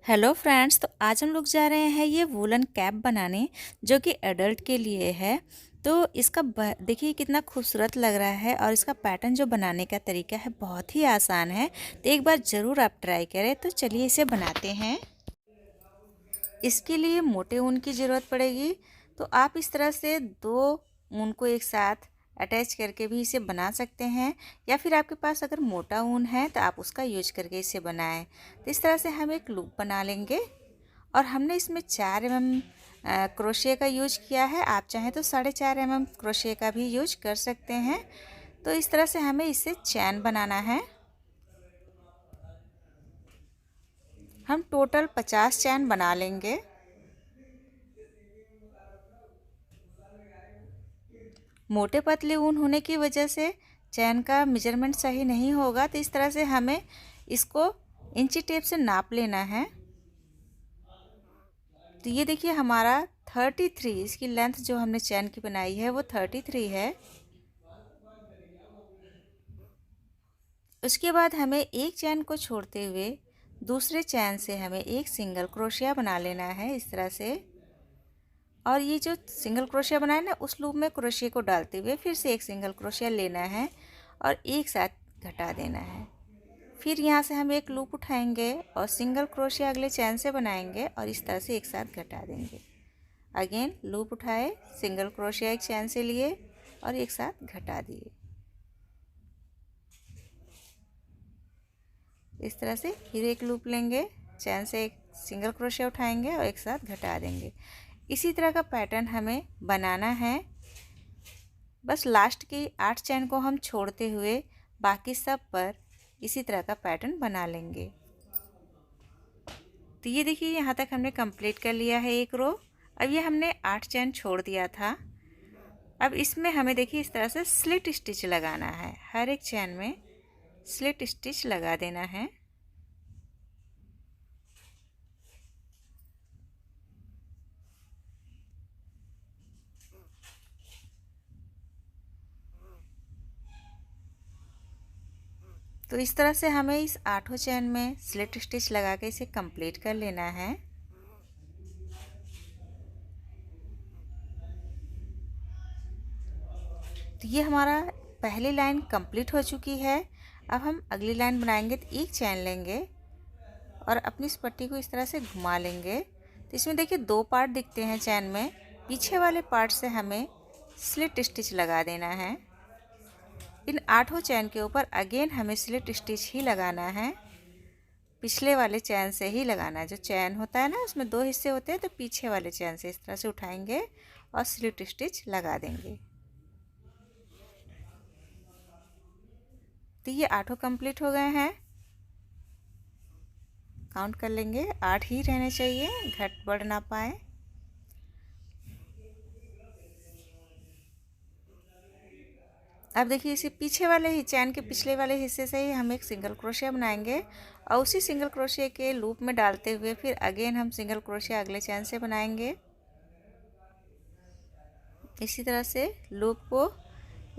Hello friends, तो आज हम लोग जा रहे हैं ये वूलन कैप बनाने जो कि एडल्ट के लिए है। तो इसका देखिए कितना खूबसूरत लग रहा है और इसका पैटर्न जो बनाने का तरीका है बहुत ही आसान है। तो एक बार ज़रूर आप ट्राई करें। तो चलिए इसे बनाते हैं। इसके लिए मोटे ऊन की ज़रूरत पड़ेगी। तो आप इस तरह से दो ऊन को एक साथ अटैच करके भी इसे बना सकते हैं, या फिर आपके पास अगर मोटा ऊन है तो आप उसका यूज करके इसे बनाएं। तो इस तरह से हम एक लूप बना लेंगे और हमने इसमें 4 mm क्रोशिया का यूज किया है। आप चाहें तो 4.5 mm क्रोशिया का भी यूज कर सकते हैं। तो इस तरह से हमें इसे चैन बनाना है। हम टोटल 50 चैन बना लेंगे। मोटे पतले ऊन होने की वजह से चैन का मेजरमेंट सही नहीं होगा, तो इस तरह से हमें इसको इंची टेप से नाप लेना है। तो ये देखिए हमारा 33, इसकी लेंथ जो हमने चैन की बनाई है वो 33 है। उसके बाद हमें एक चैन को छोड़ते हुए दूसरे चैन से हमें एक सिंगल क्रोशिया बना लेना है इस तरह से। और ये जो सिंगल क्रोशिया बनाया ना, उस लूप में क्रोशिया को डालते हुए फिर से एक सिंगल क्रोशिया लेना है और एक साथ घटा देना है। फिर यहाँ से हम एक लूप उठाएंगे और सिंगल क्रोशिया अगले चैन से बनाएंगे और इस तरह से एक साथ घटा देंगे। अगेन लूप उठाए, सिंगल क्रोशिया एक चैन से लिए और एक साथ घटा दिए। इस तरह से फिर एक लूप लेंगे, चैन से एक सिंगल क्रोशिया उठाएंगे और एक साथ घटा देंगे। इसी तरह का पैटर्न हमें बनाना है। बस लास्ट की 8 चैन को हम छोड़ते हुए बाकी सब पर इसी तरह का पैटर्न बना लेंगे। तो ये देखिए यहाँ तक हमने कंप्लीट कर लिया है एक रो। अब ये हमने 8 चैन छोड़ दिया था। अब इसमें हमें देखिए इस तरह से स्लिट स्टिच लगाना है। हर एक चैन में स्लिट स्टिच लगा देना है। तो इस तरह से हमें इस 8 चैन में स्लिट स्टिच लगा के इसे कंप्लीट कर लेना है। तो ये हमारा पहली लाइन कंप्लीट हो चुकी है। अब हम अगली लाइन बनाएंगे। तो एक चैन लेंगे और अपनी इस पट्टी को इस तरह से घुमा लेंगे। तो इसमें देखिए 2 पार्ट दिखते हैं चैन में। पीछे वाले पार्ट से हमें स्लिट स्टिच लगा देना है। इन 8 चैन के ऊपर अगेन हमें स्लिट स्टिच ही लगाना है। पिछले वाले चैन से ही लगाना है। जो चैन होता है ना, उसमें 2 हिस्से होते हैं, तो पीछे वाले चैन से इस तरह से उठाएंगे और स्लिट स्टिच लगा देंगे। तो ये 8 कंप्लीट हो गए हैं। काउंट कर लेंगे, 8 ही रहने चाहिए, घट बढ़ ना पाए। अब देखिए इसी पीछे वाले ही चैन के पिछले वाले हिस्से से ही हम एक सिंगल क्रोशिया बनाएंगे और उसी सिंगल क्रोशिया के लूप में डालते हुए फिर अगेन हम सिंगल क्रोशिया अगले चैन से बनाएंगे। इसी तरह से लूप को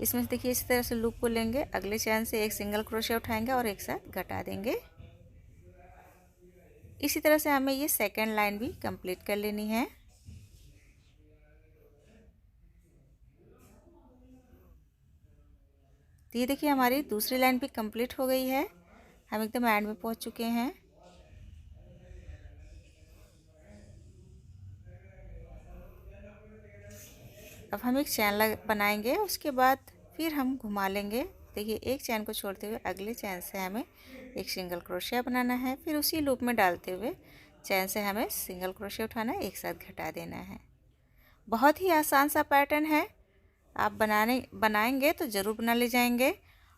इसमें से देखिए इसी तरह से लूप को लेंगे, अगले चैन से एक सिंगल क्रोशिया उठाएंगे और एक साथ घटा देंगे। इसी तरह से हमें ये सेकेंड लाइन भी कंप्लीट कर लेनी है। तो ये देखिए हमारी दूसरी लाइन भी कंप्लीट हो गई है। हम एकदम एंड में पहुंच चुके हैं। अब हम एक चैन बनाएंगे, उसके बाद फिर हम घुमा लेंगे। देखिए एक चैन को छोड़ते हुए अगले चैन से हमें एक सिंगल क्रोशिया बनाना है। फिर उसी लूप में डालते हुए चैन से हमें सिंगल क्रोशिया उठाना है, एक साथ घटा देना है। बहुत ही आसान सा पैटर्न है। आप बनाएंगे तो ज़रूर बना ले जाएंगे।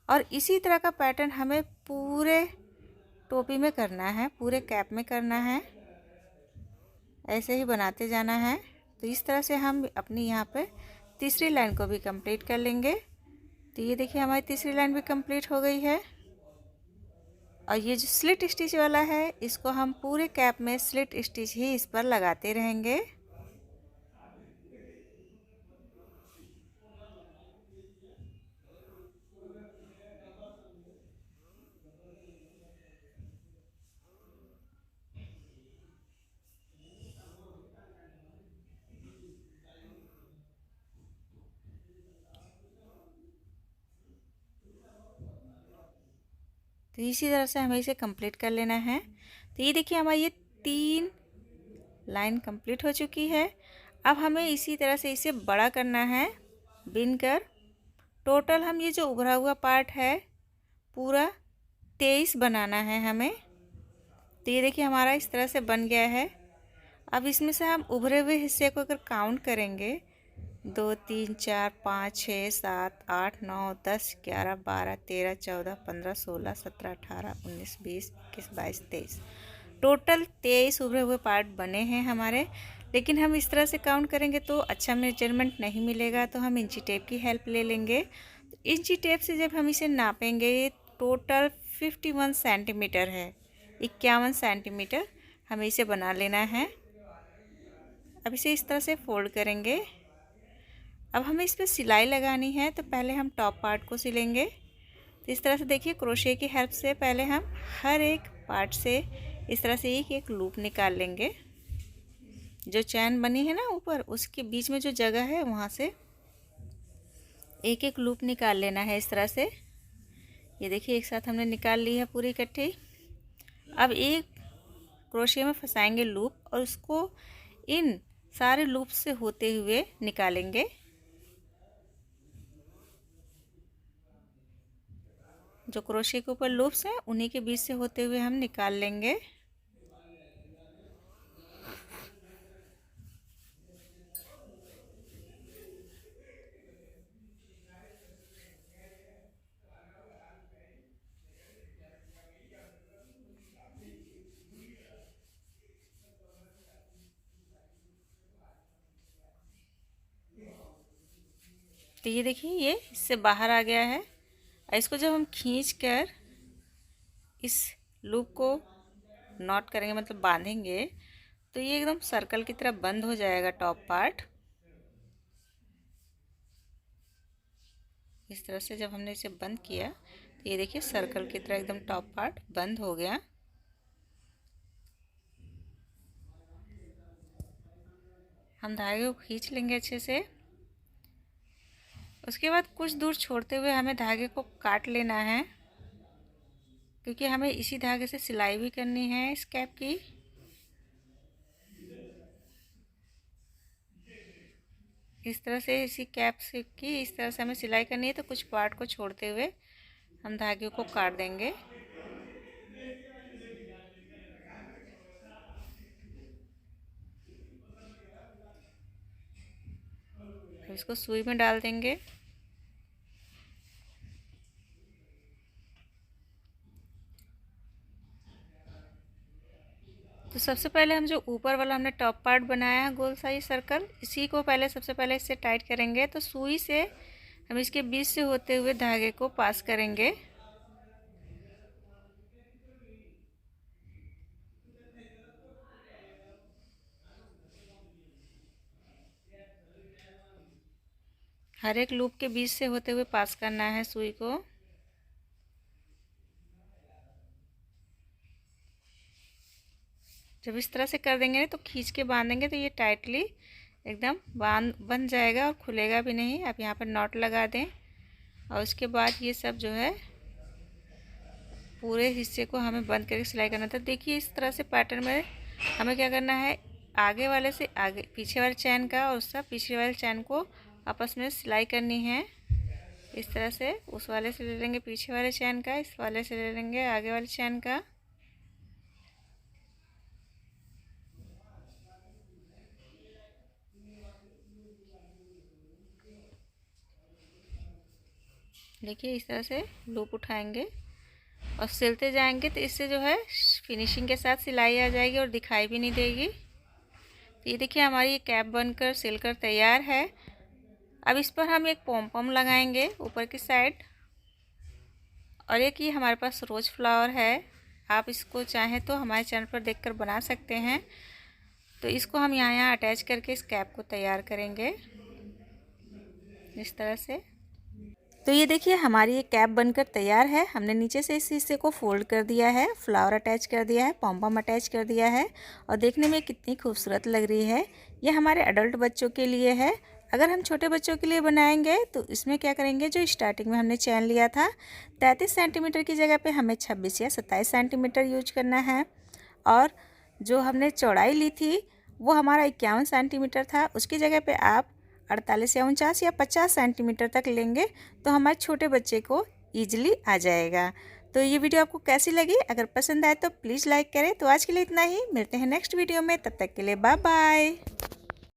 और इसी तरह का पैटर्न हमें पूरे टोपी में करना है, पूरे कैप में करना है। ऐसे ही बनाते जाना है। तो इस तरह से हम अपनी यहाँ पे तीसरी लाइन को भी कंप्लीट कर लेंगे। तो ये देखिए हमारी तीसरी लाइन भी कंप्लीट हो गई है। और ये जो स्लिट स्टिच वाला है, इसको हम पूरे कैप में स्लिट स्टिच ही इस पर लगाते रहेंगे। तो इसी तरह से हमें इसे कंप्लीट कर लेना है। तो ये देखिए हमारी ये 3 लाइन कंप्लीट हो चुकी है। अब हमें इसी तरह से इसे बड़ा करना है बिनकर। टोटल हम ये जो उभरा हुआ पार्ट है पूरा 23 बनाना है हमें। तो ये देखिए हमारा इस तरह से बन गया है। अब इसमें से हम उभरे हुए हिस्से को अगर काउंट करेंगे 2 3 4 5 6 7 8 9 10 11 12 13 14 15 16 17 18 19 20 21 22 23 टोटल 23 उभरे हुए पार्ट बने हैं हमारे। लेकिन हम इस तरह से काउंट करेंगे तो अच्छा मेजरमेंट नहीं मिलेगा, तो हम इंची टेप की हेल्प ले लेंगे। तो इंची टेप से जब हम इसे नापेंगे ये टोटल 51 सेंटीमीटर है, 51 सेंटीमीटर हमें इसे बना लेना है। अब इसे इस तरह से फोल्ड करेंगे। अब हमें इस पर सिलाई लगानी है, तो पहले हम टॉप पार्ट को सिलेंगे। तो इस तरह से देखिए क्रोशे की हेल्प से पहले हम हर एक पार्ट से इस तरह से एक एक लूप निकाल लेंगे। जो चैन बनी है ना ऊपर, उसके बीच में जो जगह है वहाँ से एक एक लूप निकाल लेना है इस तरह से। ये देखिए एक साथ हमने निकाल ली है पूरी इकट्ठी। अब एक क्रोशे में फंसाएंगे लूप और उसको इन सारे लूप से होते हुए निकालेंगे। जो क्रोशे के ऊपर लूप्स हैं उन्हीं के बीच से होते हुए हम निकाल लेंगे। तो ये देखिए ये इससे बाहर आ गया है। इसको जब हम खींच कर इस लूप को नॉट करेंगे, मतलब बांधेंगे, तो ये एकदम सर्कल की तरह बंद हो जाएगा टॉप पार्ट। इस तरह से जब हमने इसे बंद किया तो ये देखिए सर्कल की तरह एकदम टॉप पार्ट बंद हो गया। हम धागे को खींच लेंगे अच्छे से। उसके बाद कुछ दूर छोड़ते हुए हमें धागे को काट लेना है, क्योंकि हमें इसी धागे से सिलाई भी करनी है इस कैप की। इस तरह से इसी कैप से की इस तरह से हमें सिलाई करनी है, तो कुछ पार्ट को छोड़ते हुए हम धागे को काट देंगे। इसको सुई में डाल देंगे। तो सबसे पहले हम जो ऊपर वाला हमने टॉप पार्ट बनाया है गोल सा ही सर्कल, इसी को पहले सबसे पहले इससे टाइट करेंगे। तो सुई से हम इसके बीच से होते हुए धागे को पास करेंगे। हर एक लूप के बीच से होते हुए पास करना है सुई को। जब इस तरह से कर देंगे तो खींच के बांधेंगे तो ये टाइटली एकदम बन जाएगा और खुलेगा भी नहीं। आप यहाँ पर नॉट लगा दें और उसके बाद ये सब जो है पूरे हिस्से को हमें बंद करके सिलाई करना था। देखिए इस तरह से पैटर्न में हमें क्या करना है, आगे वाले से आगे पीछे वाले चैन का और उसका पिछले वाले चैन को आपस में सिलाई करनी है। इस तरह से उस वाले से ले लेंगे पीछे वाले चैन का, इस वाले से ले लेंगे आगे वाले चैन का। देखिए इस तरह से लूप उठाएंगे और सिलते जाएंगे, तो इससे जो है फिनिशिंग के साथ सिलाई आ जाएगी और दिखाई भी नहीं देगी। तो ये देखिए हमारी ये कैप बनकर सिलकर तैयार है। अब इस पर हम एक पॉम पॉम लगाएंगे ऊपर की साइड, और एक ये हमारे पास रोज फ्लावर है। आप इसको चाहें तो हमारे चैनल पर देखकर बना सकते हैं। तो इसको हम यहाँ अटैच करके इस कैप को तैयार करेंगे इस तरह से। तो ये देखिए हमारी ये कैप बनकर तैयार है। हमने नीचे से इस हिस्से को फोल्ड कर दिया है, फ्लावर अटैच कर दिया है, पॉम पॉम अटैच कर दिया है और देखने में कितनी खूबसूरत लग रही है। ये हमारे अडल्ट बच्चों के लिए है। अगर हम छोटे बच्चों के लिए बनाएंगे तो इसमें क्या करेंगे, जो स्टार्टिंग में हमने चैन लिया था 33 सेंटीमीटर की जगह पे हमें 26 या 27 सेंटीमीटर यूज करना है। और जो हमने चौड़ाई ली थी वो हमारा 51 सेंटीमीटर था, उसकी जगह पे आप 48 या 49 या 50 सेंटीमीटर तक लेंगे तो हमारे छोटे बच्चे को ईजिली आ जाएगा। तो ये वीडियो आपको कैसी लगी? अगर पसंद आए तो प्लीज़ लाइक करें। तो आज के लिए इतना ही, मिलते हैं नेक्स्ट वीडियो में, तब तक के लिए बाय बाय।